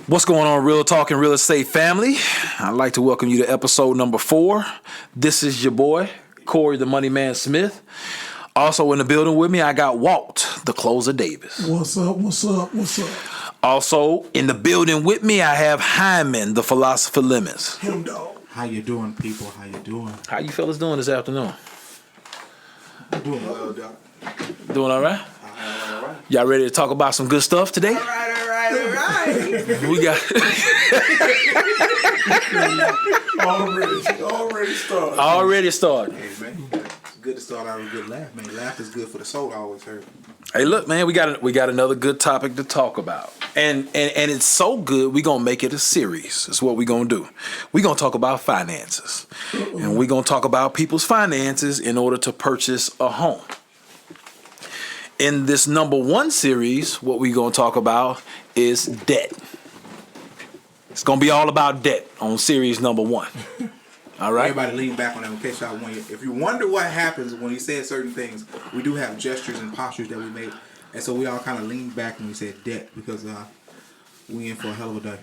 What's going on, Real Talk and Real Estate family? I'd like to welcome you to episode number 4. This is your boy, Corey the Money Man Smith. Also in the building with me, I got Walt, the Closer Davis. What's up, what's up, what's up? Also in the building with me, I have Hyman, the Philosopher Lemons. Him dog. How you doing, people? How you doing? How you fellas doing this afternoon? I'm doing well, Doc. Doing all right? All right. Y'all ready to talk about some good stuff today? All right. We got already started. Hey, man, it's good to start out with a good laugh, man. Laugh is good for the soul, I always heard. Hey, look, man, we got another good topic to talk about, and it's so good we're gonna make it a series. That's what we're gonna do. We're gonna talk about finances, and we're gonna talk about people's finances in order to purchase a home. In this number 1 series, what we're gonna talk about is debt. It's gonna be all about debt on series number 1. All right. Everybody lean back on that in case y'all wonder. If you wonder what happens when he said certain things, we do have gestures and postures that we make, and so we all kind of leaned back when we said debt because we in for a hell of a day.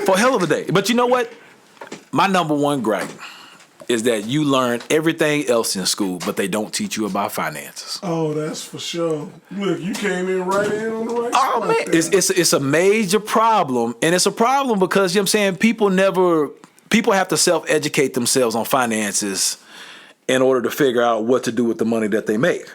For a hell of a day. But you know what? My number 1 gripe is that you learn everything else in school, but they don't teach you about finances. Oh, that's for sure. Look, you came in right in on the right Oh spot man, there. it's a major problem, and it's a problem because you know what I'm saying people have to self-educate themselves on finances in order to figure out what to do with the money that they make.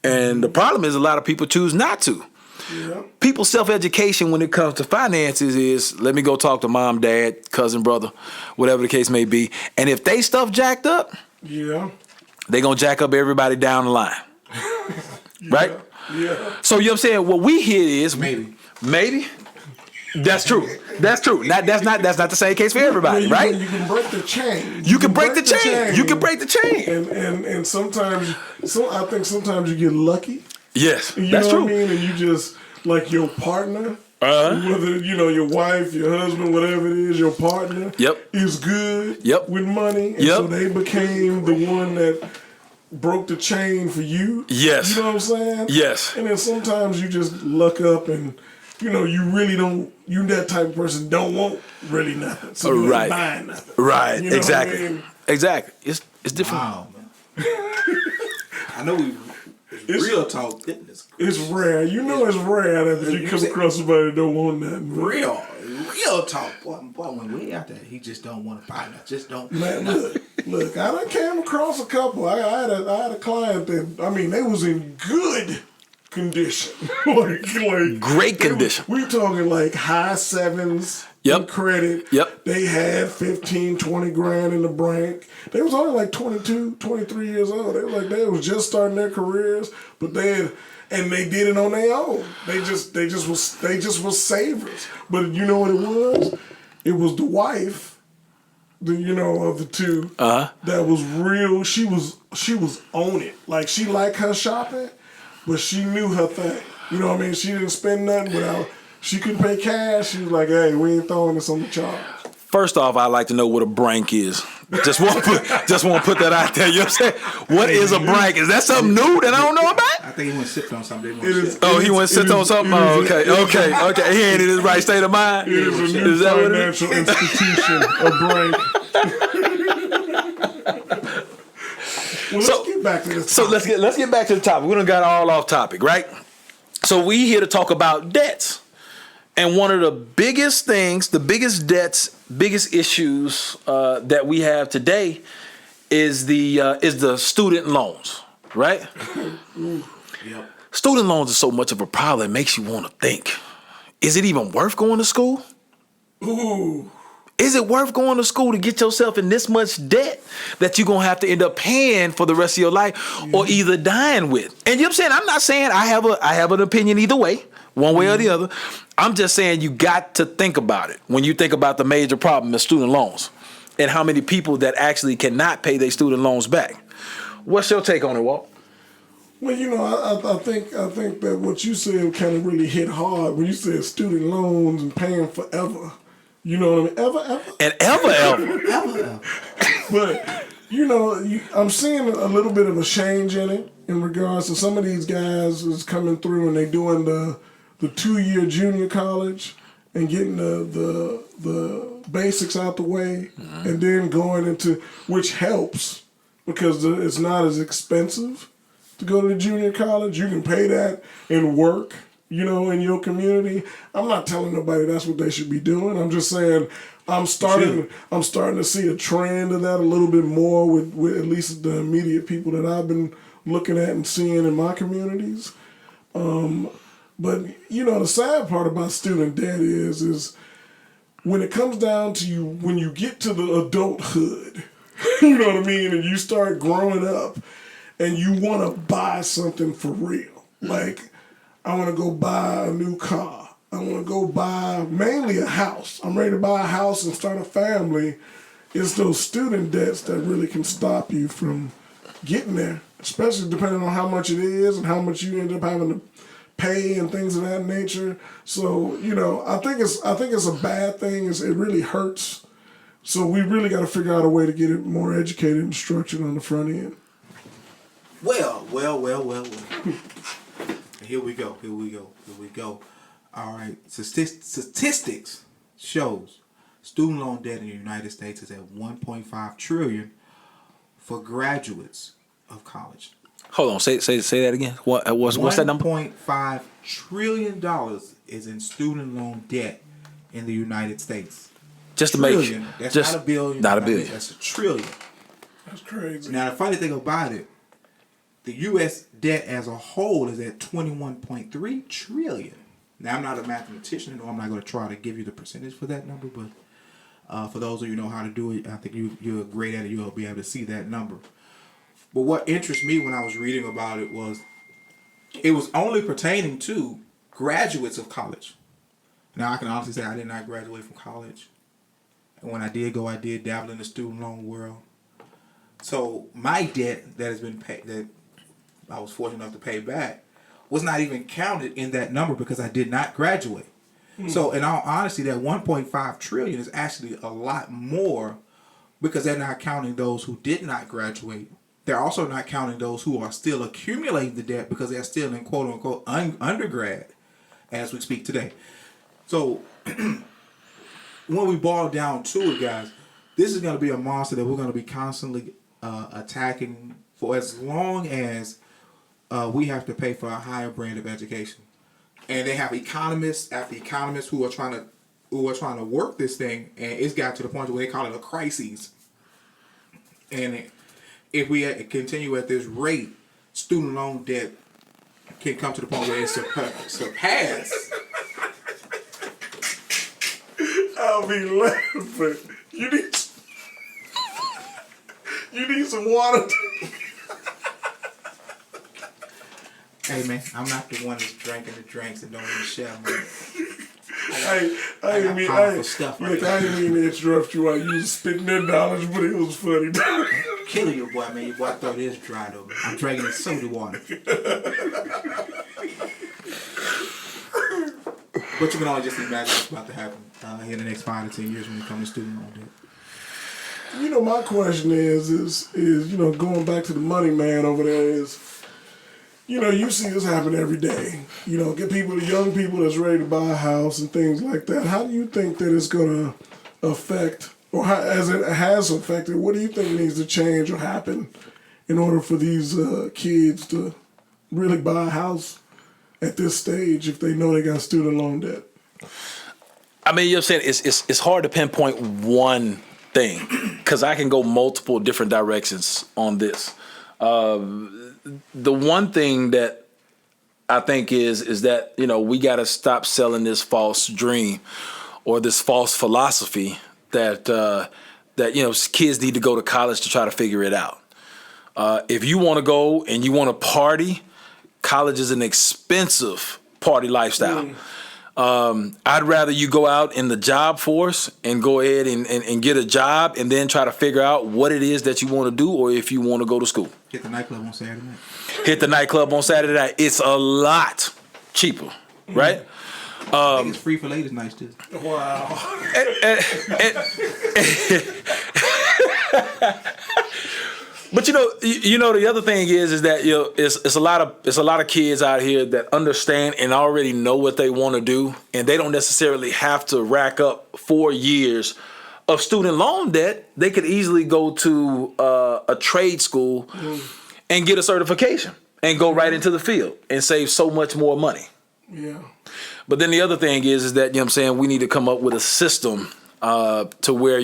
And the problem is a lot of people choose not to. Yeah. People's self-education when it comes to finances is, let me go talk to mom, dad, cousin, brother, whatever the case may be. And if they stuff jacked up, Yeah. they going to jack up everybody down the line. Right? Yeah. So, you know what I'm saying? What we hear is... Maybe. That's true. That's true. That's not the same case for everybody, right? You can break the chain. You can break the chain. You can break the chain. And sometimes, I think sometimes you get lucky. Yes, You that's know true. what I mean? And you just, like your partner, whether, your wife, your husband, whatever it is, your partner is good with money. And so they became the one that broke the chain for you. Yes. You know what I'm saying? Yes. And then sometimes you just luck up and, you really don't, you that type of person don't want really nothing. So you ain't buying nothing. Right. You know Exactly. what I mean? Exactly. It's different. Wow, man. I know it's real talk. It's rare. It's rare that you come across somebody that don't want nothing. Real talk. Boy, when we out there, he just don't want to buy nothing. Just don't. Man, look, I done came across a couple. I had a client that, they was in good condition. like Great condition. We talking like high 7s in credit. Yep. They had 15, 20 grand in the bank. They was only like 22, 23 years old. They was just starting their careers, but they did it on their own. They just was savers. But you know what it was? It was the wife, of the two that was real. She was on it. Like she liked her shopping, but she knew her thing. You know what I mean? She didn't spend nothing without. She couldn't pay cash. She was like, "Hey, we ain't throwing this on the charge." First off, I'd like to know what a brank is. Just want to put that out there. You know what I'm saying? What is a brank? Is that something new that I don't know about? I think he went sipped on something. He went sipped on something? Oh, okay. He ain't in his right state of mind? It is a new financial institution, a bank. Let's get back to this topic. So let's get back to the topic. We done got all off topic, right? So we here to talk about debts. And one of the biggest things, the biggest debts, biggest issues that we have today is the student loans, right? Yep. Student loans are so much of a problem, it makes you want to think. Is it even worth going to school? Ooh. Is it worth going to school to get yourself in this much debt that you're going to have to end up paying for the rest of your life or either dying with? And you know what I'm saying? I'm not saying I have an opinion either way, one way or the other. I'm just saying you got to think about it when you think about the major problem of student loans and how many people that actually cannot pay their student loans back. What's your take on it, Walt? Well, I think that what you said kind of really hit hard when you said student loans and paying forever. You know what I mean? Ever. And ever. But, I'm seeing a little bit of a change in it in regards to some of these guys is coming through and they doing the 2-year junior college and getting the basics out the way, and then going into, which helps because it's not as expensive to go to the junior college. You can pay that and work, in your community. I'm not telling nobody that's what they should be doing. I'm just saying I'm starting to see a trend of that a little bit more with at least the immediate people that I've been looking at and seeing in my communities. But the sad part about student debt is when it comes down to when you get to the adulthood, you know what I mean, and you start growing up and you want to buy something for real. Like, I want to go buy a new car. I want to go buy mainly a house. I'm ready to buy a house and start a family. It's those student debts that really can stop you from getting there, especially depending on how much it is and how much you end up having to pay and things of that nature. So, I think it's a bad thing. It really hurts. So we really got to figure out a way to get it more educated and structured on the front end. Well. Here we go. All right. Statistics shows student loan debt in the United States is at $1.5 trillion for graduates of college. Hold on, say that again. What's that number? $1.5 trillion is in student loan debt in the United States. Just to trillion. make That's just not a billion. Not a billion. That's a trillion. That's crazy. Now the funny thing about it, the U.S. debt as a whole is at $21.3 trillion. Now I'm not a mathematician, or I'm not going to try to give you the percentage for that number, but for those of you who know how to do it, I think you're great at it. You'll be able to see that number. But what interests me when I was reading about it was only pertaining to graduates of college. Now I can honestly say I did not graduate from college. And when I did go, I did dabble in the student loan world. So my debt that has been paid, that I was fortunate enough to pay back, was not even counted in that number because I did not graduate. So in all honesty, that 1.5 trillion is actually a lot more because they're not counting those who did not graduate. They're also not counting those who are still accumulating the debt because they're still in quote unquote undergrad as we speak today. So when we boil down to it, guys, this is going to be a monster that we're going to be constantly attacking for as long as we have to pay for a higher brand of education. And they have economists after economists who are trying to work this thing, and it's got to the point where they call it a crisis. And if we continue at this rate, student loan debt can come to the point where it surpass. I'll be laughing. You need some water. Hey man, I'm not the one that's drinking the drinks and don't even share money. I didn't mean to interrupt you while you was spitting their dollars, but it was funny. Killing your boy, man. Your boy throat is dried over. I'm drinking the soda water. But you can only just imagine what's about to happen in the next 5 to 10 years when it comes to student loan debt. My question is going back to the money man over there is, you see this happen every day. Get young people that's ready to buy a house and things like that. How do you think that it's going to affect, or as it has affected, what do you think needs to change or happen in order for these kids to really buy a house at this stage if they know they got student loan debt? I mean, you're saying it's hard to pinpoint one thing because I can go multiple different directions on this. The one thing that I think is that we got to stop selling this false dream or this false philosophy that kids need to go to college to try to figure it out. If you want to go and you want to party, college is an expensive party lifestyle. I'd rather you go out in the job force and go ahead and get a job and then try to figure out what it is that you want to do or if you want to go to school. Hit the nightclub on Saturday night. It's a lot cheaper, right? I think it's free for ladies' nights too. Wow. But the other thing is that it's a lot of kids out here that understand and already know what they want to do, and they don't necessarily have to rack up 4 years of student loan debt. They could easily go to a trade school and get a certification and go right into the field and save so much more money. Yeah. But then the other thing is that, we need to come up with a system to where,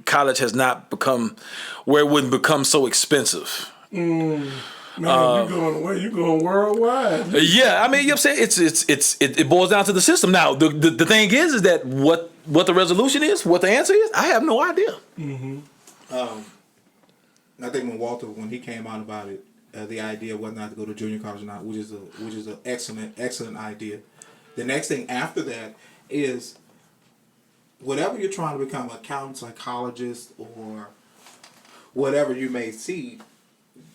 college has not become where it wouldn't become so expensive. Man, you're going worldwide. Yeah, I mean, it boils down to the system. Now, the thing is that what the resolution is, what the answer is, I have no idea. Mm-hmm. I think when he came out about it, the idea of whether or not to go to junior college or not, which is an excellent idea. The next thing after that is whatever you're trying to become, accountant, psychologist, or whatever you may see,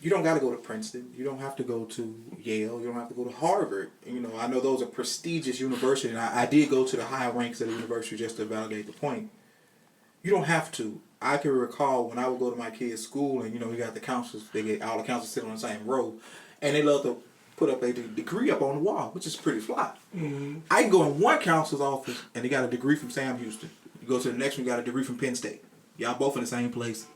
you don't got to go to Princeton. You don't have to go to Yale. You don't have to go to Harvard. I know those are prestigious universities, and I did go to the higher ranks of the university just to validate the point. You don't have to. I can recall when I would go to my kids' school, and you got the counselors. They get all the counselors sitting on the same row, and they love to put up a degree up on the wall, which is pretty fly. Mm-hmm. I can go in one counselor's office, and they got a degree from Sam Houston. You go to the next one, you got a degree from Penn State. Y'all both in the same place,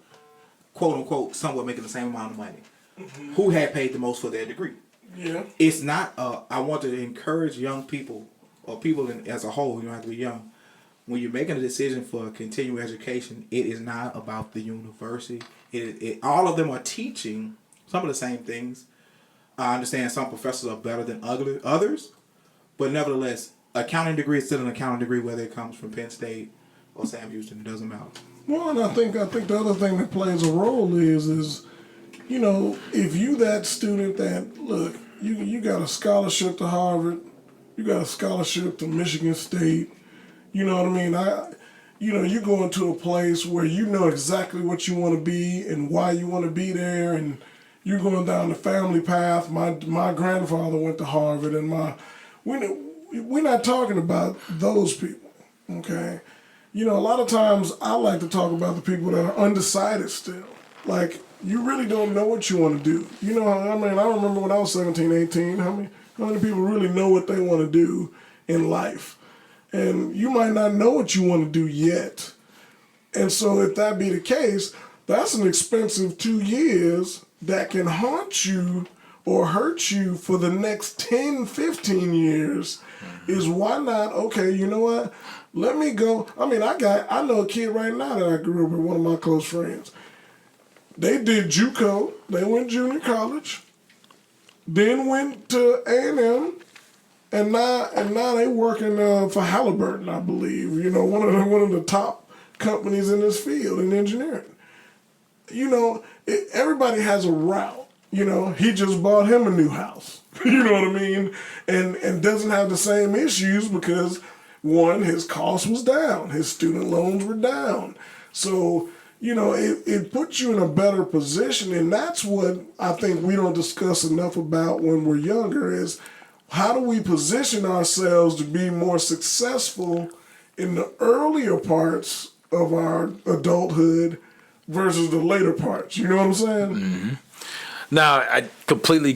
quote unquote, somewhat making the same amount of money. Mm-hmm. Who had paid the most for their degree? Yeah. It's not. I want to encourage young people, or people as a whole. You don't have to be young. When you're making a decision for continuing education, it is not about the university. All of them are teaching some of the same things. I understand some professors are better than others, but nevertheless, accounting degree is still an accounting degree, whether it comes from Penn State or Sam Houston. It doesn't matter. Well, and I think the other thing that plays a role is if you that student that look, you got a scholarship to Harvard, you got a scholarship to Michigan State. You know what I mean? You go into a place where you know exactly what you want to be and why you want to be there, and you're going down the family path. My grandfather went to Harvard, and we're not talking about those people, okay? A lot of times I like to talk about the people that are undecided still. Like, you really don't know what you want to do. I remember when I was 17, 18, how many people really know what they want to do in life? And you might not know what you want to do yet. And so if that be the case, that's an expensive 2 years that can haunt you or hurt you for the next 10, 15 years. Is why not, okay, you know what? Let me go. I know a kid right now that I grew up with, one of my close friends. They did JUCO, they went junior college, then went to A&M, and now they working for Halliburton, I believe. One of the top companies in this field in engineering. Everybody has a route. He just bought him a new house. You know what I mean? And doesn't have the same issues because one, his cost was down, his student loans were down. So it puts you in a better position, and that's what I think we don't discuss enough about when we're younger is how do we position ourselves to be more successful in the earlier parts of our adulthood versus the later parts. You know what I'm saying? Mm-hmm. Now, I completely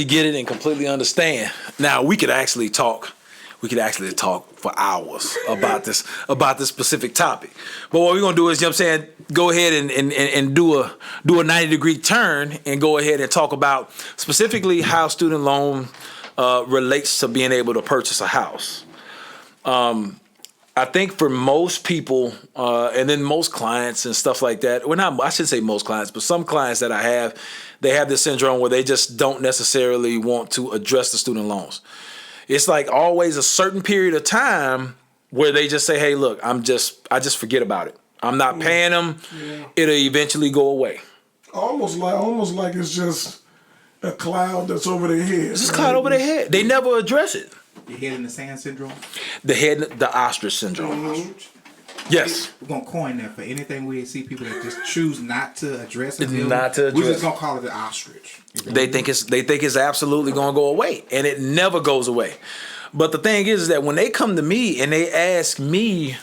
get it and completely understand. Now, we could actually talk for hours about this specific topic. But what we're gonna do is, go ahead and do a 90-degree turn and go ahead and talk about specifically how student loan relates to being able to purchase a house. I think for most people, and then most clients and stuff like that, I shouldn't say most clients, but some clients that I have, they have this syndrome where they just don't necessarily want to address the student loans. It's like always a certain period of time where they just say, hey, look, I just forget about it. I'm not paying them. Yeah. It'll eventually go away. Almost like it's just a cloud that's over their head. It's just a cloud over their head. They never address it. The head in the sand syndrome? The ostrich syndrome. Ostrich. Yes. We're going to coin that for anything we see people that just choose not to address it. We're just going to call it the ostrich. They think it's absolutely going to go away, and it never goes away. But the thing is that when they come to me and they ask me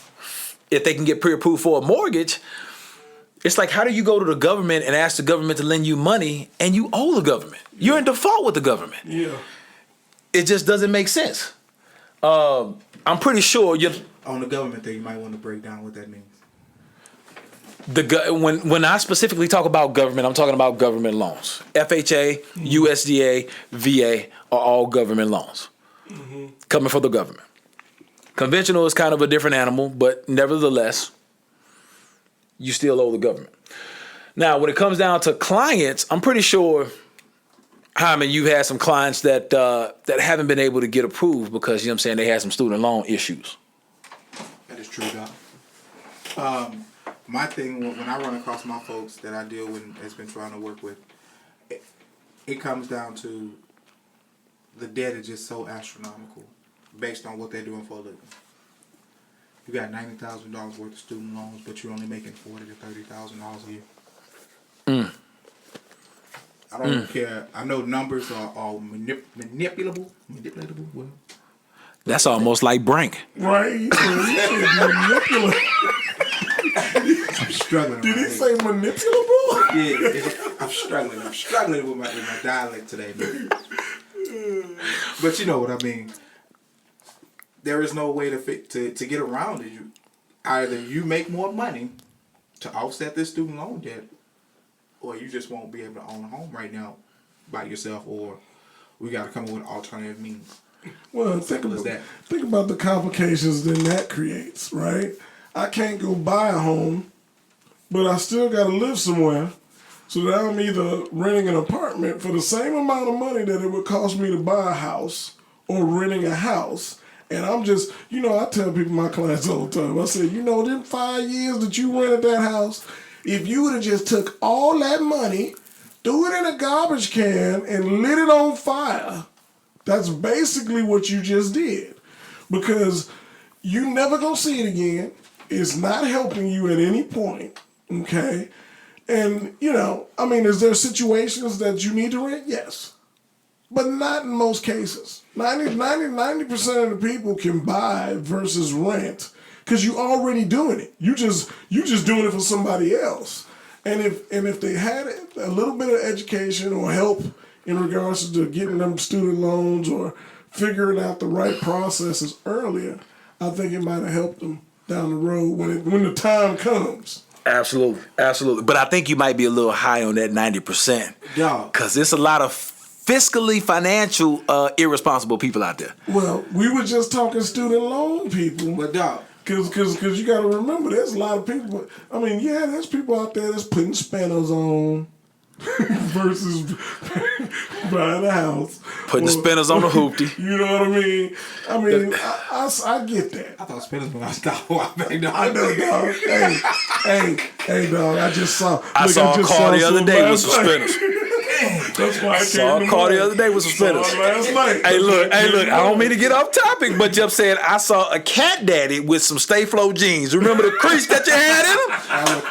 if they can get pre-approved for a mortgage, It's like, how do you go to the government and ask the government to lend you money and you owe the government? You're in default with the government. Yeah. It just doesn't make sense. I'm pretty sure you're. On the government thing, you might want to break down what that means. When I specifically talk about government, I'm talking about government loans. FHA, USDA, VA are all government loans coming from the government. Conventional is kind of a different animal, but nevertheless, you still owe the government. Now, when it comes down to clients, I'm pretty sure, Hyman, you've had some clients that haven't been able to get approved because, you know what I'm saying, they had some student loan issues. That is true, Doc. My thing, when I run across my folks that I deal with and has been trying to work with, it comes down to the debt is just so astronomical based on what they're doing for a living. You got $90,000 worth of student loans, but you're only making $40,000 to $30,000 a year. I don't care. I know numbers are all manipulatable. Well, That's almost like Brink. Right? Manipulable. I'm struggling. Did he say manipulable? Yeah, I'm struggling. I'm struggling with my dialect today, man. But you know what I mean. There is no way to get around it. Either you make more money to offset this student loan debt, or you just won't be able to own a home right now by yourself, or we got to come up with alternative means. Well, think about the complications then that creates, right? I can't go buy a home, but I still got to live somewhere. So that I'm either renting an apartment for the same amount of money that it would cost me to buy a house, or renting a house. And I'm just, I tell people, my clients all the time, I say, them 5 years that you rented that house, if you would have just took all that money, threw it in a garbage can, and lit it on fire, that's basically what you just did. Because you never gonna see it again. It's not helping you at any point, okay? And, is there situations that you need to rent? Yes. But not in most cases. 90% of the people can buy versus rent because you're already doing it. You just doing it for somebody else. And if they had a little bit of education or help in regards to getting them student loans or figuring out the right processes earlier, I think it might have helped them down the road when the time comes. Absolutely, absolutely. But I think you might be a little high on that 90%. Yeah. Because there's a lot of fiscally financial irresponsible people out there. Well, we were just talking student loan people. But dog, Because you got to remember, there's a lot of people. There's people out there that's putting spinners on versus buying a house. Putting spinners on the hoopty. You know what I mean? I get that. I thought spinners when I stopped walking. I know, dog. Hey, dog. I just saw. I saw a car the other day with some spinners. That's why I Saw a car the other day with some spinners. Last night. Hey, look. I don't mean to get off topic, but you know what I'm saying, I saw a cat daddy with some Stay Flow jeans. Remember the crease that you had in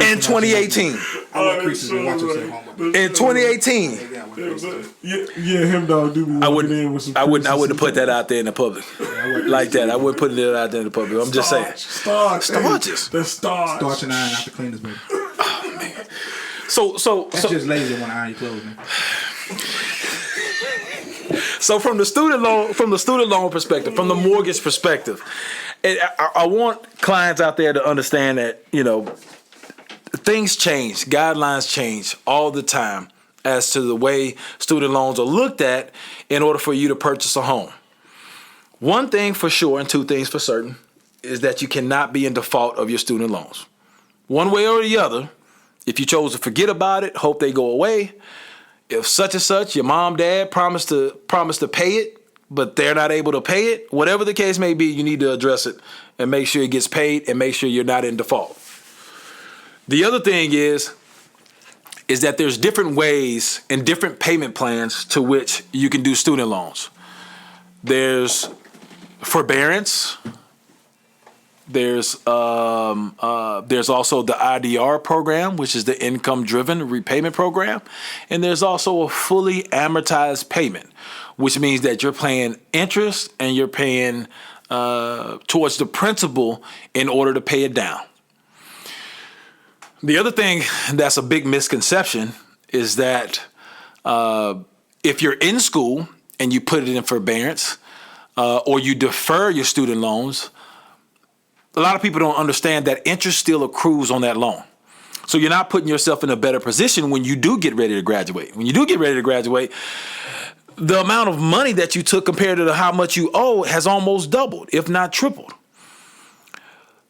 them? In 2018. I love creases and watch them say homework. In 2018. Yeah, him dog do be walking in with some. I wouldn't have put that out there in the public like that. I wouldn't put it out there in the public. I'm just saying. Starches. The starch. Starch and iron out the cleaners, baby. So That's just lazy when I iron your clothes, man. So from the student loan perspective, from the mortgage perspective, I want clients out there to understand that things change, guidelines change all the time as to the way student loans are looked at in order for you to purchase a home. One thing for sure and two things for certain is that you cannot be in default of your student loans. One way or the other, if you chose to forget about it, hope they go away. If such and such, your mom, dad promised to pay it, but they're not able to pay it, whatever the case may be, you need to address it and make sure it gets paid and make sure you're not in default. The other thing is that there's different ways and different payment plans to which you can do student loans. There's forbearance. There's also the IDR program, which is the income-driven repayment program, and there's also a fully amortized payment, which means that you're paying interest and you're paying towards the principal in order to pay it down. The other thing that's a big misconception is that if you're in school and you put it in forbearance or you defer your student loans, a lot of people don't understand that interest still accrues on that loan. So you're not putting yourself in a better position when you do get ready to graduate. When you do get ready to graduate, the amount of money that you took compared to how much you owe has almost doubled, if not tripled.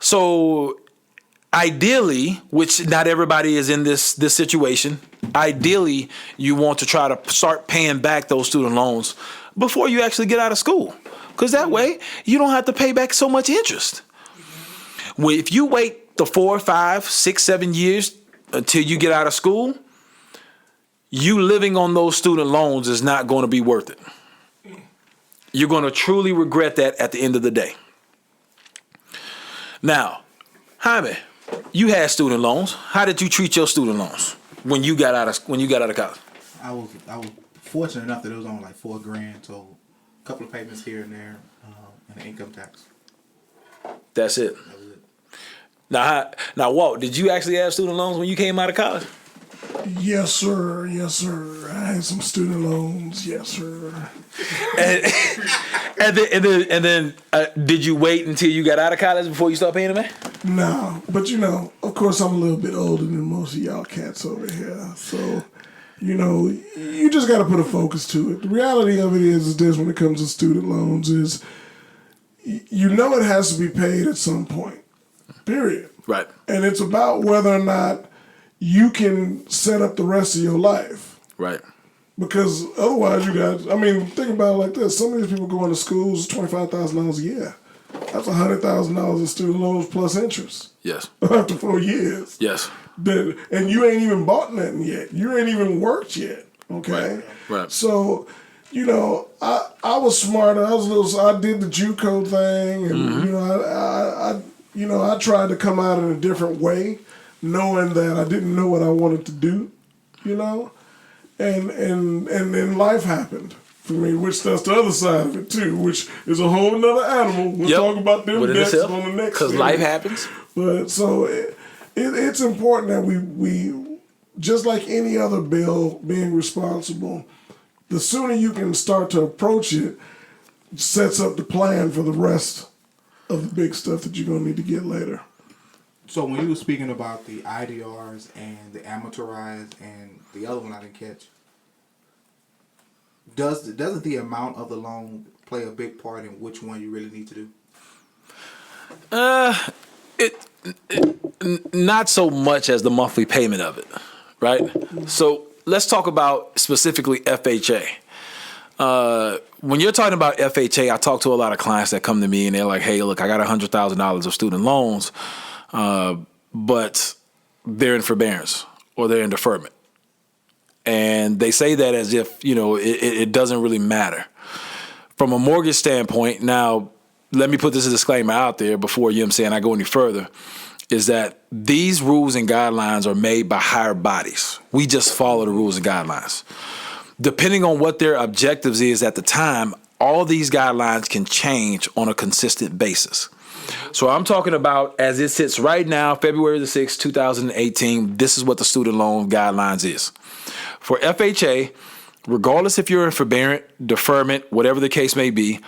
So ideally, which not everybody is in this situation, ideally you want to try to start paying back those student loans before you actually get out of school. Because that way you don't have to pay back so much interest. If you wait the 4, 5, 6, 7 years until you get out of school, you living on those student loans is not going to be worth it. You're going to truly regret that at the end of the day. Now, Jaime, you had student loans. How did you treat your student loans when you got out of college? I was fortunate enough that it was only like $4,000, so a couple of payments here and there, and an income tax. That's it. That was it. Now, Walt, did you actually have student loans when you came out of college? Yes, sir. Yes, sir. I had some student loans. Yes, sir. And then, did you wait until you got out of college before you start paying them back? No, but of course, I'm a little bit older than most of y'all cats over here. So, you just got to put a focus to it. The reality of it is this: when it comes to student loans, is it has to be paid at some point. Period. Right. And it's about whether or not you can set up the rest of your life. Right. Because otherwise think about it like this. Some of these people going to schools $25,000 a year. That's $100,000 in student loans plus interest. Yes. After 4 years. Yes. And you ain't even bought nothing yet. You ain't even worked yet. Okay? Right. So, I was smarter. I did the JUCO thing. And, I tried to come out in a different way, knowing that I didn't know what I wanted to do, and then life happened for me, which that's the other side of it too, which is a whole nother animal. We'll talk about them debts on the next. Because life happens. But so it's important that we just like any other bill, being responsible. The sooner you can start to approach it, sets up the plan for the rest of the big stuff that you're gonna need to get later. So when you were speaking about the IDRs and the amortized and the other one I didn't catch, doesn't the amount of the loan play a big part in which one you really need to do? Not so much as the monthly payment of it, right? So let's talk about specifically FHA. When you're talking about FHA, I talk to a lot of clients that come to me and they're like, hey, look, I got $100,000 of student loans, but they're in forbearance or they're in deferment. And they say that as if, it doesn't really matter. From a mortgage standpoint, now, let me put this disclaimer out there before, I go any further, is that these rules and guidelines are made by higher bodies. We just follow the rules and guidelines. Depending on what their objectives is at the time, all these guidelines can change on a consistent basis. So I'm talking about as it sits right now, February the 6th, 2018, this is what the student loan guidelines is. For FHA, regardless if you're in forbearance, deferment, whatever the case may be,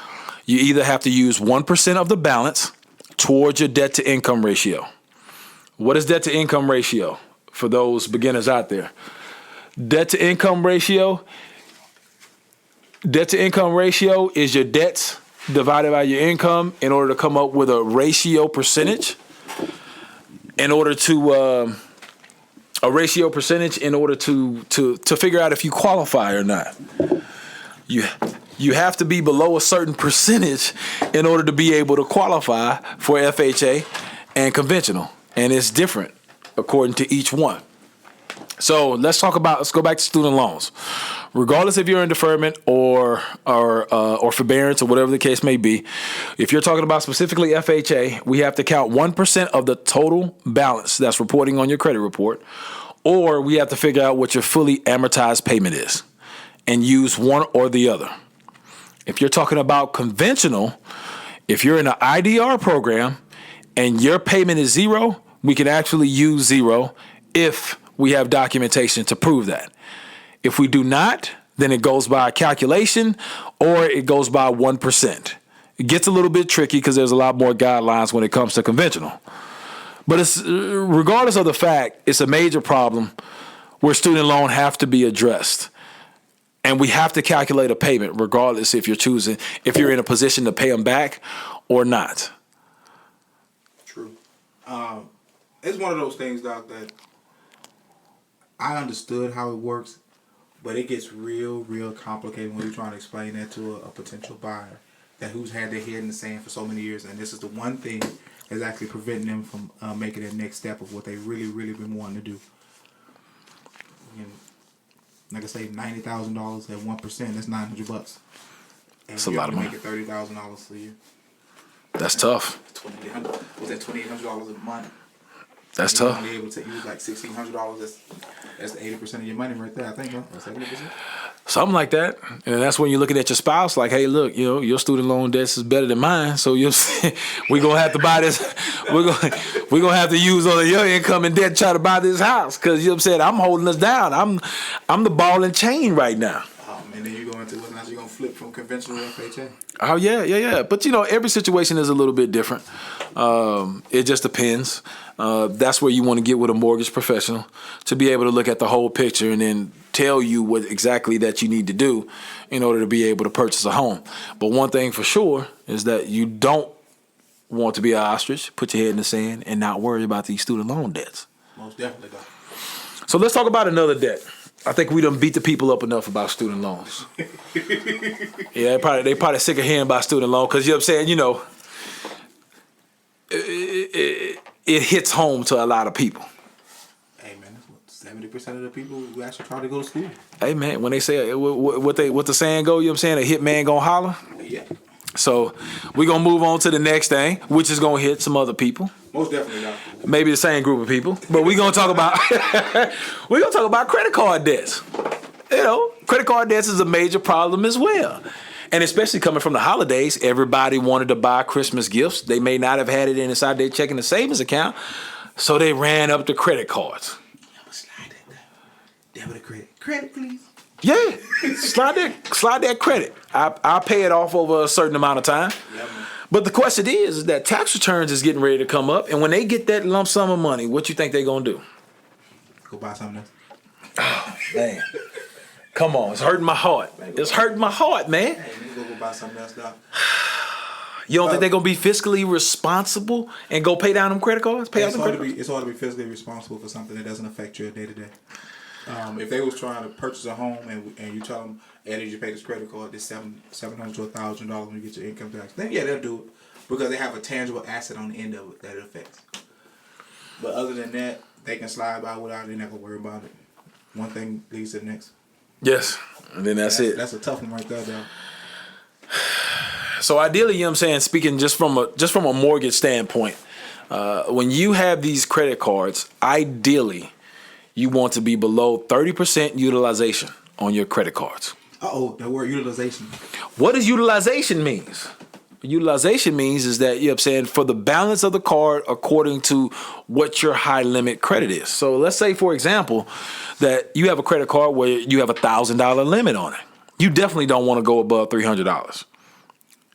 you either have to use 1% of the balance towards your debt to income ratio. What is debt to income ratio for those beginners out there? Debt to income ratio is your debts divided by your income in order to come up with a ratio percentage in order to figure out if you qualify or not. You have to be below a certain percentage in order to be able to qualify for FHA and conventional, and it's different according to each one. So let's go back to student loans. Regardless if you're in deferment or forbearance or whatever the case may be, if you're talking about specifically FHA, we have to count 1% of the total balance that's reporting on your credit report, or we have to figure out what your fully amortized payment is and use one or the other. If you're talking about conventional, if you're in an IDR program and your payment is zero, we can actually use zero if we have documentation to prove that. If we do not, then it goes by calculation or it goes by 1%. It gets a little bit tricky because there's a lot more guidelines when it comes to conventional. But it's regardless of the fact, it's a major problem where student loan have to be addressed. And we have to calculate a payment regardless if you're in a position to pay them back or not. True. It's one of those things, Doc, that I understood how it works, but it gets real complicated when you're trying to explain that to a potential buyer that who's had their head in the sand for so many years, and this is the one thing that's actually preventing them from making that next step of what they really been wanting to do. And like I say, $90,000 at 1%, that's $900. That's a lot of money. Make it $30,000 a year. That's tough. Was that $2,800 a month? That's You're tough. only able to use like $1,600. That's 80% of your money right there, I think, huh? That's 80%. Something like that. And that's when you're looking at your spouse like, hey, look, your student loan debts is better than mine. So we're going to have to buy this. We're going to have to use all of your income and debt to try to buy this house. Because, you know what I'm saying, I'm holding us down. I'm the ball and chain right now. And then you go into what's now you're going to flip from conventional to FHA. Oh, yeah. But, every situation is a little bit different. It just depends. That's where you want to get with a mortgage professional to be able to look at the whole picture and then tell you what exactly that you need to do in order to be able to purchase a home. But one thing for sure is that you don't want to be an ostrich, put your head in the sand, and not worry about these student loan debts. Most definitely, Doc. So let's talk about another debt. I think we done beat the people up enough about student loans. Yeah, they probably sick of hearing about student loan because, you know what I'm saying, it hits home to a lot of people. Hey, man, that's what 70% of the people who actually try to go to school. Hey, man, when they say what the saying go, you know what I'm saying, a hit man gonna holler. Yeah. So we're gonna move on to the next thing, which is gonna hit some other people. Most definitely, Doc. Maybe the same group of people, but we're gonna talk about credit card debts. Credit card debts is a major problem as well. And especially coming from the holidays, everybody wanted to buy Christmas gifts. They may not have had it inside their checking and savings account, so they ran up the credit cards. Slide that down. Debit or credit? Credit, please. Yeah, slide that credit. I'll pay it off over a certain amount of time. Yeah, man. But the question is that tax returns is getting ready to come up, and when they get that lump sum of money, what you think they're gonna do? Go buy something else. Oh, man. Come on, it's hurting my heart. It's hurting my heart, man. Hey, go buy something else, Doc. You don't think they're gonna be fiscally responsible and go pay down them credit cards? It's hard to be fiscally responsible for something that doesn't affect your day to day. If they was trying to purchase a home and you tell them, hey, did you pay this credit card, this $700 to $1,000 when you get your income tax, then yeah, they'll do it because they have a tangible asset on the end of it that it affects. But other than that, they can slide by without it. They're not gonna worry about it. One thing leads to the next. Yes, and then that's it. That's a tough one right there, though. So ideally, you know what I'm saying, speaking just from a mortgage standpoint, when you have these credit cards, ideally, you want to be below 30% utilization on your credit cards. That word utilization. What does utilization means? Utilization means is that, you know what I'm saying, for the balance of the card according to what your high limit credit is. So let's say, for example, that you have a credit card where you have $1,000 limit on it. You definitely don't want to go above $300.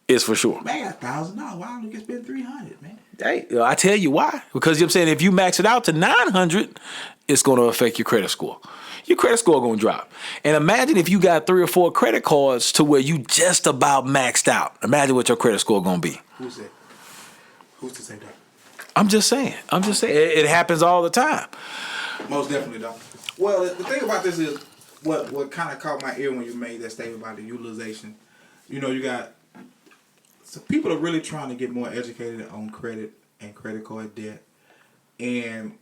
It's for sure. Man, $1,000. Why don't you spend $300, man? Hey, I tell you why. Because, you know what I'm saying, if you max it out to $900, it's going to affect your credit score. Your credit score going to drop. And imagine if you got 3 or 4 credit cards to where you just about maxed out. Imagine what your credit score going to be. Who's that? Who's to say that? I'm just saying. It happens all the time. Most definitely, though. Well, the thing about this is what kind of caught my ear when you made that statement about the utilization. You got so people are really trying to get more educated on credit and credit card debt, and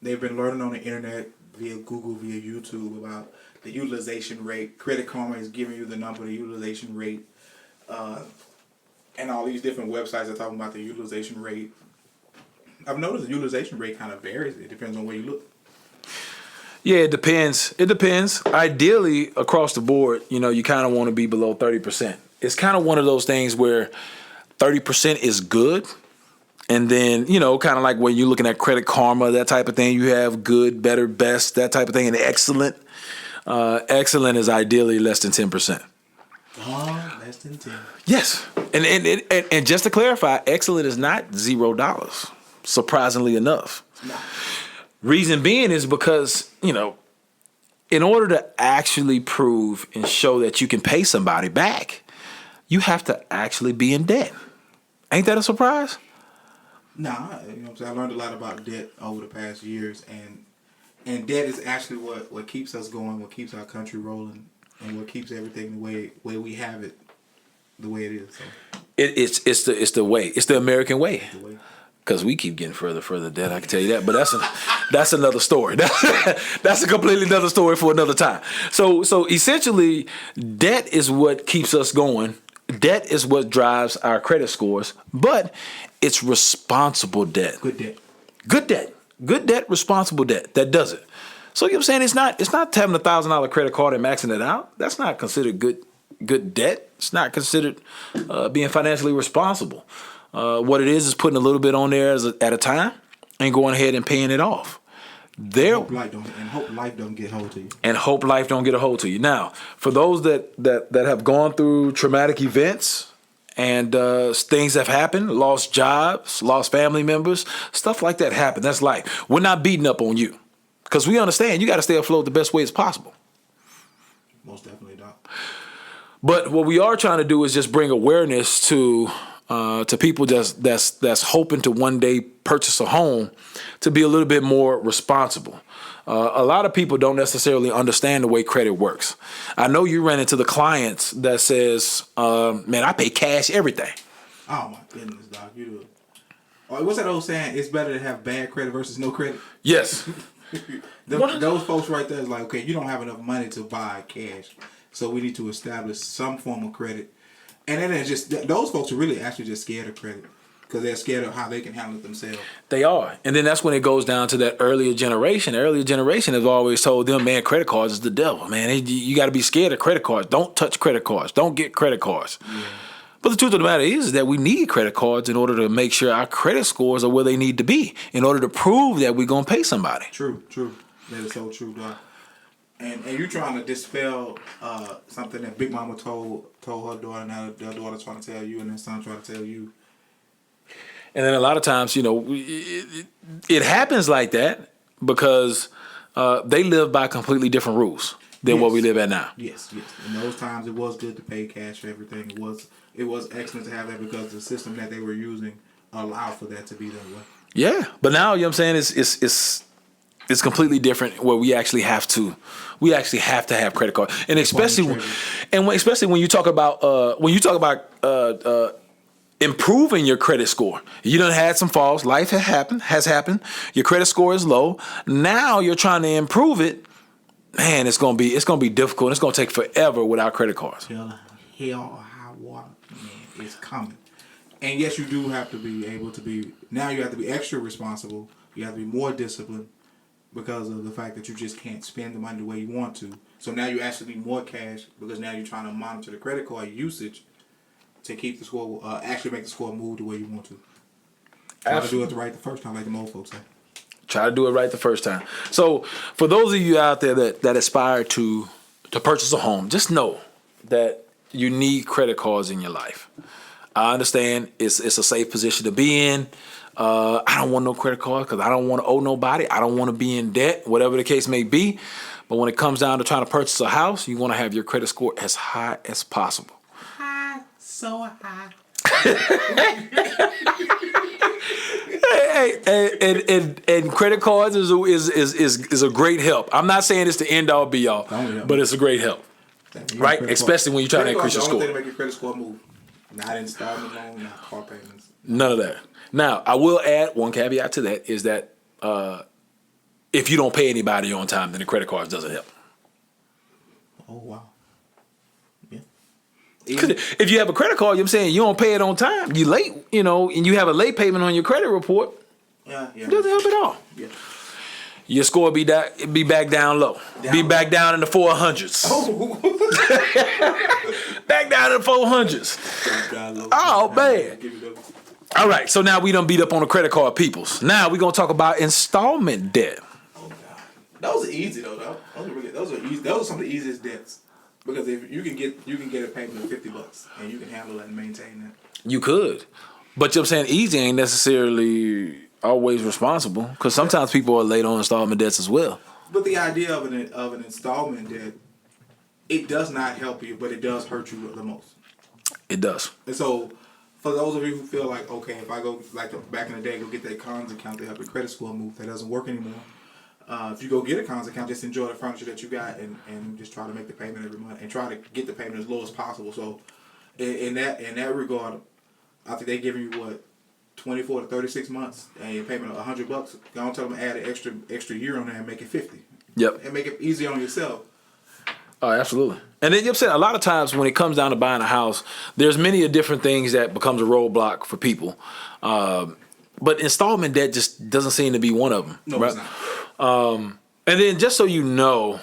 they've been learning on the internet via Google, via YouTube about the utilization rate. Credit Karma is giving you the number, the utilization rate, and all these different websites are talking about the utilization rate. I've noticed the utilization rate kind of varies. It depends on where you look. Yeah, it depends. Ideally, across the board, you kind of want to be below 30%. It's kind of one of those things where 30% is good And then, you know, kind of like when you're looking at Credit Karma, that type of thing, you have good, better, best, that type of thing, and excellent. Excellent is ideally less than 10%. Oh, less than 10. Yes. And just to clarify, excellent is not $0, surprisingly enough. No. Reason being is because, you know, in order to actually prove and show that you can pay somebody back, you have to actually be in debt. Ain't that a surprise? Nah, you know what I'm saying? I learned a lot about debt over the past years, and debt is actually what keeps us going, what keeps our country rolling, and what keeps everything the way we have it, the way it is. So. It's the way. It's the American way. The way. Because we keep getting further debt, I can tell you that. But that's another story. That's a completely another story for another time. So essentially, debt is what keeps us going. Debt is what drives our credit scores, but it's responsible debt. Good debt. Good debt. Good debt, responsible debt. That does it. So you know what I'm saying? It's not having $1,000 credit card and maxing it out. That's not considered good debt. It's not considered being financially responsible. What it is putting a little bit on there at a time and going ahead and paying it off. Hope life don't get hold to you. And hope life don't get a hold to you. Now, for those that have gone through traumatic events and things have happened, lost jobs, lost family members, stuff like that happen. That's life. We're not beating up on you because we understand you got to stay afloat the best way as possible. Most definitely, Doc. But what we are trying to do is just bring awareness to people that's hoping to one day purchase a home to be a little bit more responsible. A lot of people don't necessarily understand the way credit works. I know you ran into the clients that says, man, I pay cash everything. Oh my goodness, Doc. You do it. Oh, what's that old saying? It's better to have bad credit versus no credit. Yes. Those folks right there is like, okay, you don't have enough money to buy cash, so we need to establish some form of credit. And then it's just those folks are really actually just scared of credit because they're scared of how they can handle it themselves. They are. And then that's when it goes down to that earlier generation. The earlier generation has always told them, man, credit cards is the devil. Man, you got to be scared of credit cards. Don't touch credit cards. Don't get credit cards. Yeah. But the truth of the matter is that we need credit cards in order to make sure our credit scores are where they need to be in order to prove that we're going to pay somebody. True. That is so true, Doc. And you're trying to dispel something that Big Mama told her daughter, now their daughter's trying to tell you, and their son trying to tell you. And then a lot of times, you know, it happens like that because they live by completely different rules than what we live at now. Yes. In those times, it was good to pay cash for everything. It was excellent to have that because the system that they were using allowed for that to be that way. Yeah, but now, you know what I'm saying, it's completely different where we actually have to have credit cards. And especially when you talk about improving your credit score. You done had some falls, life has happened. Your credit score is low. Now you're trying to improve it. Man, it's gonna be difficult. It's gonna take forever without credit cards. Hell or high water, man, it's coming. And yes, you do have to be able to be. Now you have to be extra responsible. You have to be more disciplined because of the fact that you just can't spend the money the way you want to. So now you actually need more cash because now you're trying to monitor the credit card usage to keep the score, actually make the score move the way you want to. Try to do it right the first time, like the old folks say. Try to do it right the first time. So for those of you out there that aspire to purchase a home, just know that you need credit cards in your life. I understand it's a safe position to be in. I don't want no credit card because I don't want to owe nobody. I don't want to be in debt, whatever the case may be. But when it comes down to trying to purchase a house, you want to have your credit score as high as possible. So high. And credit cards is a great help. I'm not saying it's the end all be all, but it's a great help, right? Especially when you're trying to increase your score. The only thing to make your credit score move, not installment loan, not car payments. None of that. Now, I will add one caveat to that is that if you don't pay anybody on time, then the credit cards doesn't help. Oh wow. If you have a credit card, you know what I'm saying, you don't pay it on time, you late, you know, and you have a late payment on your credit report, it doesn't help at all. Yeah. Your score be back down low. Be back down in the 400s. Oh. Back down in the 400s. Oh, man. All right, so now we done beat up on the credit card peoples. Now we're gonna talk about installment debt. Oh God, those are easy though. Those are easy. Those are some of the easiest debts because if you can get a payment of $50 and you can handle that and maintain that. You could, but you know what I'm saying easy ain't necessarily always responsible because sometimes people are late on installment debts as well. But the idea of an installment debt, it does not help you, but it does hurt you the most. It does. And so, for those of you who feel like, okay, if I go back in the day, go get that Cons account to help your credit score move, that doesn't work anymore. If you go get a Cons account, just enjoy the furniture that you got and just try to make the payment every month and try to get the payment as low as possible. So, in that regard, I think they give you what 24 to 36 months and your payment of $100. Don't tell them to add an extra year on there and make it 50. Yep. And make it easy on yourself. Oh, absolutely. And then you know what I'm saying, a lot of times when it comes down to buying a house, there's many different things that becomes a roadblock for people. But installment debt just doesn't seem to be one of them. No, right? it's not. And then just so you know,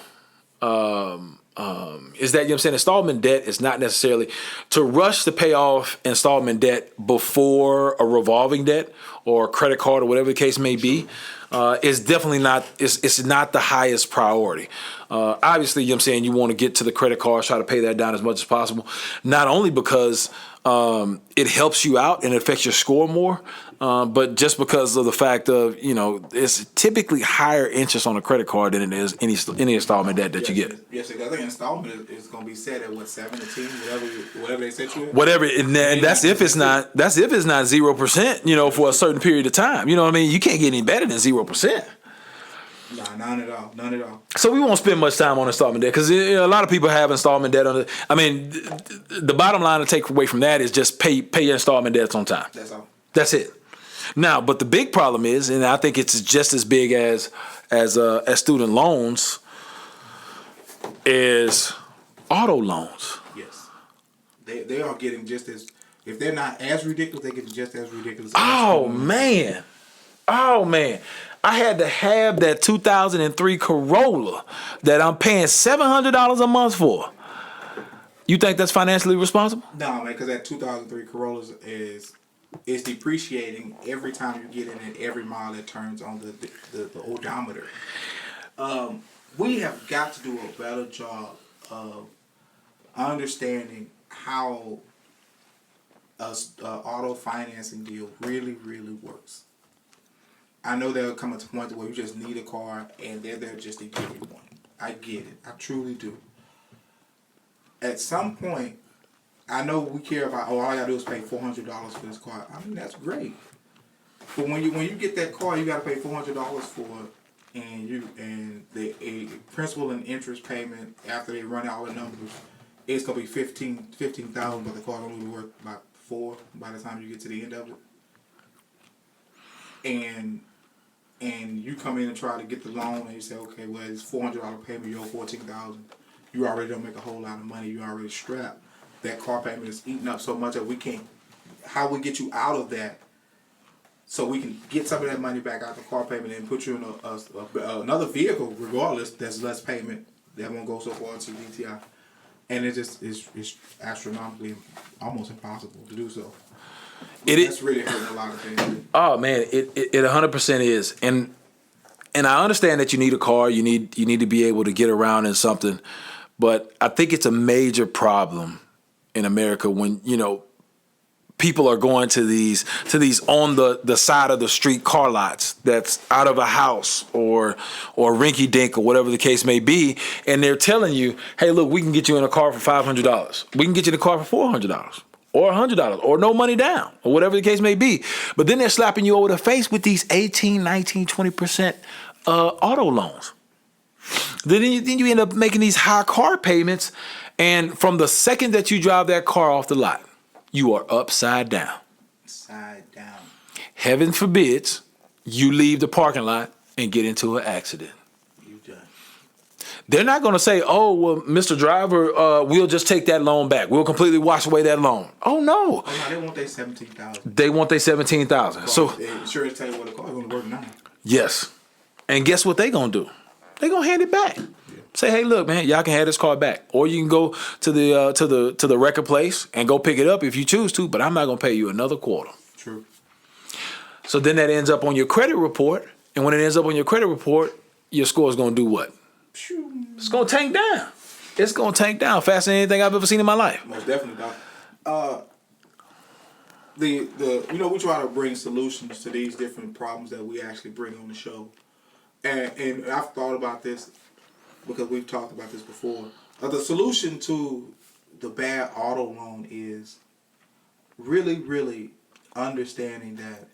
is that, you know what I'm saying, installment debt is not necessarily to rush to pay off installment debt before a revolving debt or credit card or whatever the case may be. Is definitely not, it's not the highest priority. Obviously, you know what I'm saying, you want to get to the credit card, try to pay that down as much as possible. Not only because it helps you out and it affects your score more, but just because of the fact of, you know, it's typically higher interest on a credit card than it is any installment debt that you get. Yes, I think installment is going to be set at what 7 to 10, whatever they set you at. Whatever, and that's if it's not 0%, you know, for a certain period of time. You know what I mean? You can't get any better than 0%. Nah, none at all. So we won't spend much time on installment debt because a lot of people have installment debt on it. I mean, the bottom line to take away from that is just pay your installment debts on time. That's all. That's it. Now, but the big problem is, and I think it's just as big as student loans, is auto loans. Yes, they are getting just as, if they're not as ridiculous, they're getting just as ridiculous. Oh man. I had to have that 2003 Corolla that I'm paying $700 a month for. You think that's financially responsible? No, man, because that 2003 Corolla is depreciating every time you get in it, every mile that turns on the odometer. We have got to do a better job of understanding how a auto financing deal really, really works. I know there'll come a point where you just need a car and they're there just to give you one. I get it. I truly do. At some point, I know we care about, all I gotta do is pay $400 for this car. I mean, that's great. But when you get that car, you gotta pay $400 for it, and the principal and interest payment after they run all the numbers, it's gonna be $15,000, but the car only worth about $4,000 by the time you get to the end of it. And you come in and try to get the loan and you say, okay, well, it's $400 payment, you owe $14,000. You already don't make a whole lot of money. You already strapped. That car payment is eating up so much that we can't. How we get you out of that, so we can get some of that money back out the car payment and put you in another vehicle, regardless. That's less payment. That won't go so far into DTI, and it just is astronomically almost impossible to do so. That's really hurting a lot of things. Oh man, it 100% is, and I understand that you need a car, you need to be able to get around in something, but I think it's a major problem in America when, you know, people are going to these on the side of the street car lots that's out of a house or rinky dink or whatever the case may be, and they're telling you, hey, look, we can get you in a car for $500, we can get you in a car for $400. Or $100, or no money down, or whatever the case may be. But then they're slapping you over the face with these 18, 19, 20% auto loans. Then you end up making these high car payments, and from the second that you drive that car off the lot, you are upside down. Upside down. Heaven forbids you leave the parking lot and get into an accident. They're not going to say, oh, well, Mr. Driver, we'll just take that loan back. We'll completely wash away that loan. Oh, no. Oh, no, they want their $17,000. They want their $17,000. So insurance tell you what the car is going to work now. Yes. And guess what they going to do? They going to hand it back. Yeah. Say, hey, look, man, y'all can have this car back. Or you can go to the record place and go pick it up if you choose to, but I'm not going to pay you another quarter. True. So then that ends up on your credit report. And when it ends up on your credit report, your score is going to do what? It's going to tank down. It's going to tank down faster than anything I've ever seen in my life. Most definitely, Doc. We try to bring solutions to these different problems that we actually bring on the show. And I've thought about this because we've talked about this before. The solution to the bad auto loan is really, really understanding that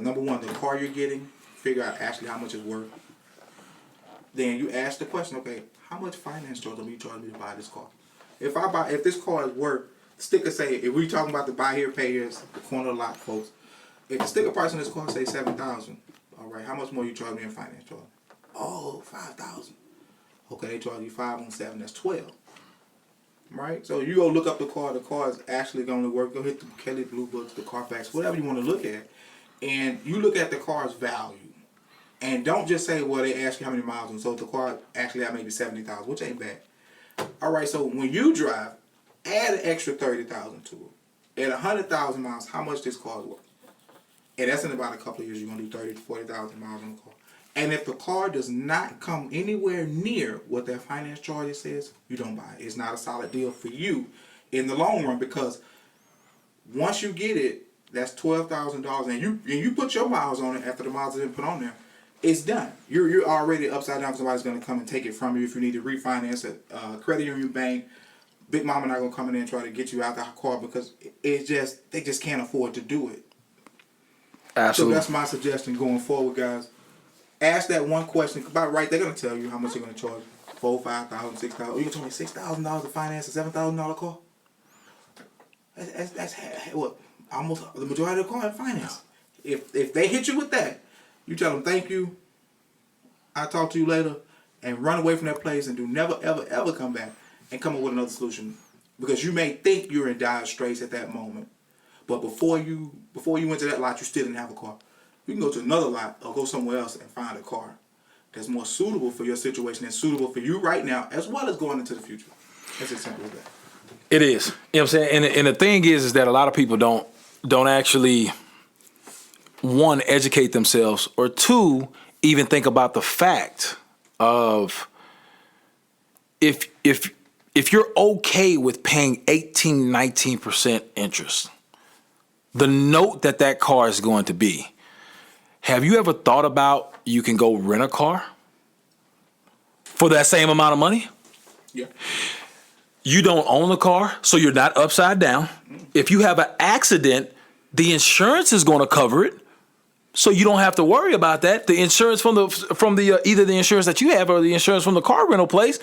number one, the car you're getting, figure out actually how much it's worth. Then you ask the question, okay, how much finance charge are you charging me to buy this car? If this car is worth, sticker say, if we're talking about the buy here, pay here, the corner lot, folks, if the sticker price on this car say $7,000, all right, how much more you charge me in finance charge? Oh, $5,000. Okay, they charge you 5 on 7, that's 12. Right? So you go look up the car is actually going to work, go hit the Kelly Blue Books, the Carfax, whatever you want to look at, and you look at the car's value. And don't just say, well, they ask you how many miles on it. So the car actually had maybe 70,000, which ain't bad. All right, so when you drive, add an extra 30,000 to it. At 100,000 miles, how much this car is worth? And that's in about a couple of years. You're going to do 30 to 40,000 miles on the car. And if the car does not come anywhere near what that finance charge says, you don't buy it. It's not a solid deal for you in the long run, because once you get it, that's $12,000, and you put your miles on it after the miles have been put on there. It's done. You're already upside down. Somebody's going to come and take it from you if you need to refinance it. Credit union, bank, Big Mama not going to come in and try to get you out the car because they just can't afford to do it. Absolutely. So that's my suggestion going forward, guys. Ask that one question. About right, they're going to tell you how much they're going to charge. $4,000, $5,000, $6,000. You can tell me $6,000 to finance a $7,000 car. That's what almost the majority of the car in finance. If they hit you with that, you tell them thank you, I'll talk to you later, and run away from that place and do never ever ever come back and come up with another solution, because you may think you're in dire straits at that moment, but before you went to that lot, you still didn't have a car. You can go to another lot or go somewhere else and find a car that's more suitable for your situation and suitable for you right now, as well as going into the future. It's as simple as that. It is. You know what I'm saying? And the thing is that a lot of people don't actually, one, educate themselves, or two, even think about the fact of if you're okay with paying 18, 19% interest, the note that car is going to be, have you ever thought about you can go rent a car for that same amount of money? Yeah. You don't own the car, so you're not upside down. If you have an accident, the insurance is going to cover it, so you don't have to worry about that. The insurance from the either the insurance that you have or the insurance from the car rental place,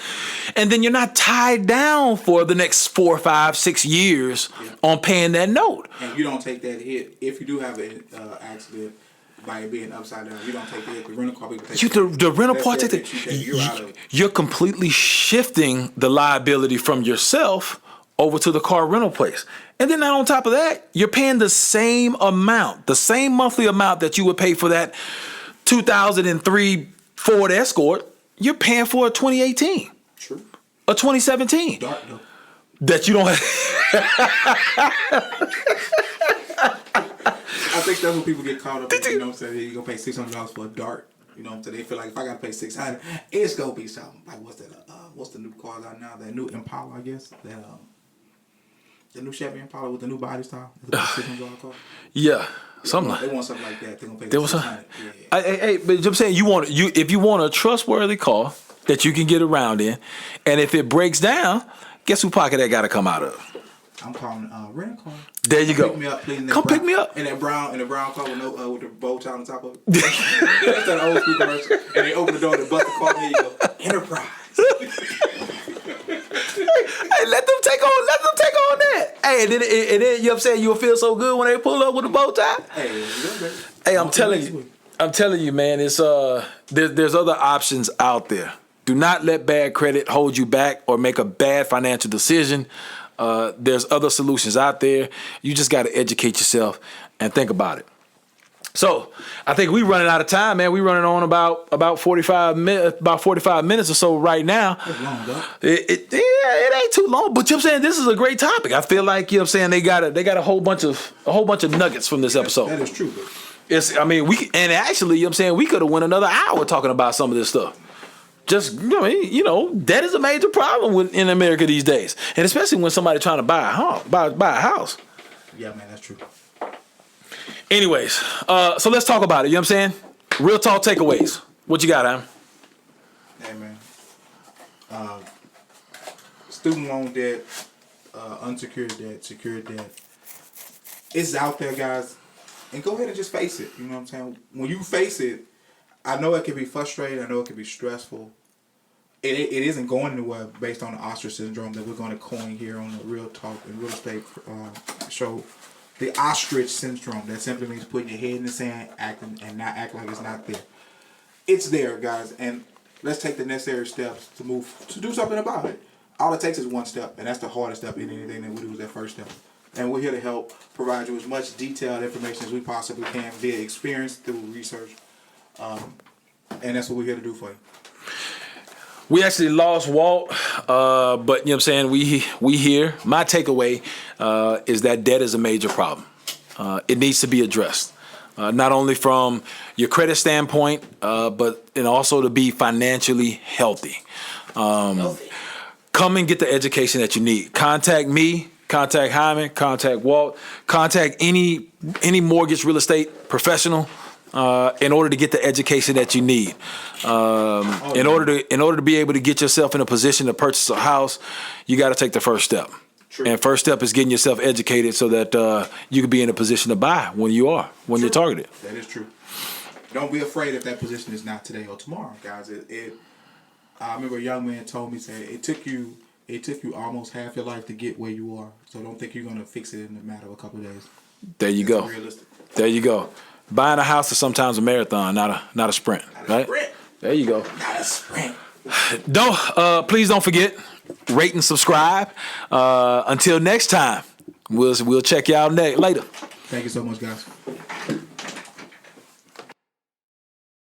and then you're not tied down for the next 4, 5, 6 years on paying that note. And you don't take that hit if you do have an accident. By it being upside down, you don't take the hit. The rental car people take The rental part take it. You're completely shifting the liability from yourself over to the car rental place. And then on top of that, you're paying the same amount, the same monthly amount that you would pay for that 2003 Ford Escort. You're paying for a 2018. True. A 2017. Dark though. That you don't have. I think that's what people get caught up in. You know what I'm saying? You're going to pay $600 for a Dart. You know what I'm saying? They feel like if I got to pay $600, it's going to be something. Like, what's the new car out now? That new Impala, I guess. The new Chevy Impala with the new body style. It's about $600 car. Yeah. Something like they want something like that. They're going to pay $600. Hey, but I'm saying if you want a trustworthy car that you can get around in, and if it breaks down, guess who pocket that got to come out of? I'm calling rent a car. There you go. Pick me up, please. Come pick me up. In the brown car with the bow tie on top of it. That's that old school commercial. And they open the door and bust the car. There you go. Enterprise. Hey, let them take on that. Hey, and then you know what I'm saying, you'll feel so good when they pull up with a bow tie. Hey, I'm telling you, man, it's there's other options out there. Do not let bad credit hold you back or make a bad financial decision. There's other solutions out there. You just got to educate yourself and think about it. So I think we running out of time, man. We running on about 45 minutes or so right now. That's long, though. It ain't too long, but you know what I'm saying, this is a great topic. I feel like, you know what I'm saying, they got a whole bunch of nuggets from this episode. That is true, but Actually, you know what I'm saying, we could have went another hour talking about some of this stuff. Just, debt is a major problem in America these days, and especially when somebody trying to buy a house. Yeah, man, that's true. Anyways, so let's talk about it. You know what I'm saying? Real talk takeaways. What you got, Am? Hey, man. Student loan debt, unsecured debt, secured debt. It's out there, guys. And go ahead and just face it. You know what I'm saying? When you face it, I know it can be frustrating. I know it can be stressful. It isn't going anywhere based on the ostrich syndrome that we're going to coin here on the Real Talk and Real Estate show. The ostrich syndrome, that simply means putting your head in the sand, acting and not acting like it's not there. It's there, guys, and let's take the necessary steps to do something about it. All it takes is one step, and that's the hardest step in anything that we do is that first step. And we're here to help provide you as much detailed information as we possibly can via experience through research, and that's what we're here to do for you. We actually lost Walt, but you know what I'm saying, we here. My takeaway is that debt is a major problem. It needs to be addressed, not only from your credit standpoint, but and also to be financially healthy. Come and get the education that you need. Contact me, contact Hyman, contact Walt, contact any mortgage real estate professional. In order to get the education that you need, in order to be able to get yourself in a position to purchase a house, you got to take the first step. True. And first step is getting yourself educated so that you can be in a position to buy when you're targeted. That is true. Don't be afraid if that position is not today or tomorrow, guys. I remember a young man told me, say it took you almost half your life to get where you are. So don't think you're gonna fix it in a matter of a couple of days. There you go. Realistic. There you go. Buying a house is sometimes a marathon, not a sprint. Right? Sprint. There you go. Not a sprint. Please don't forget, rate and subscribe. Until next time, we'll check you out later. Thank you so much, guys.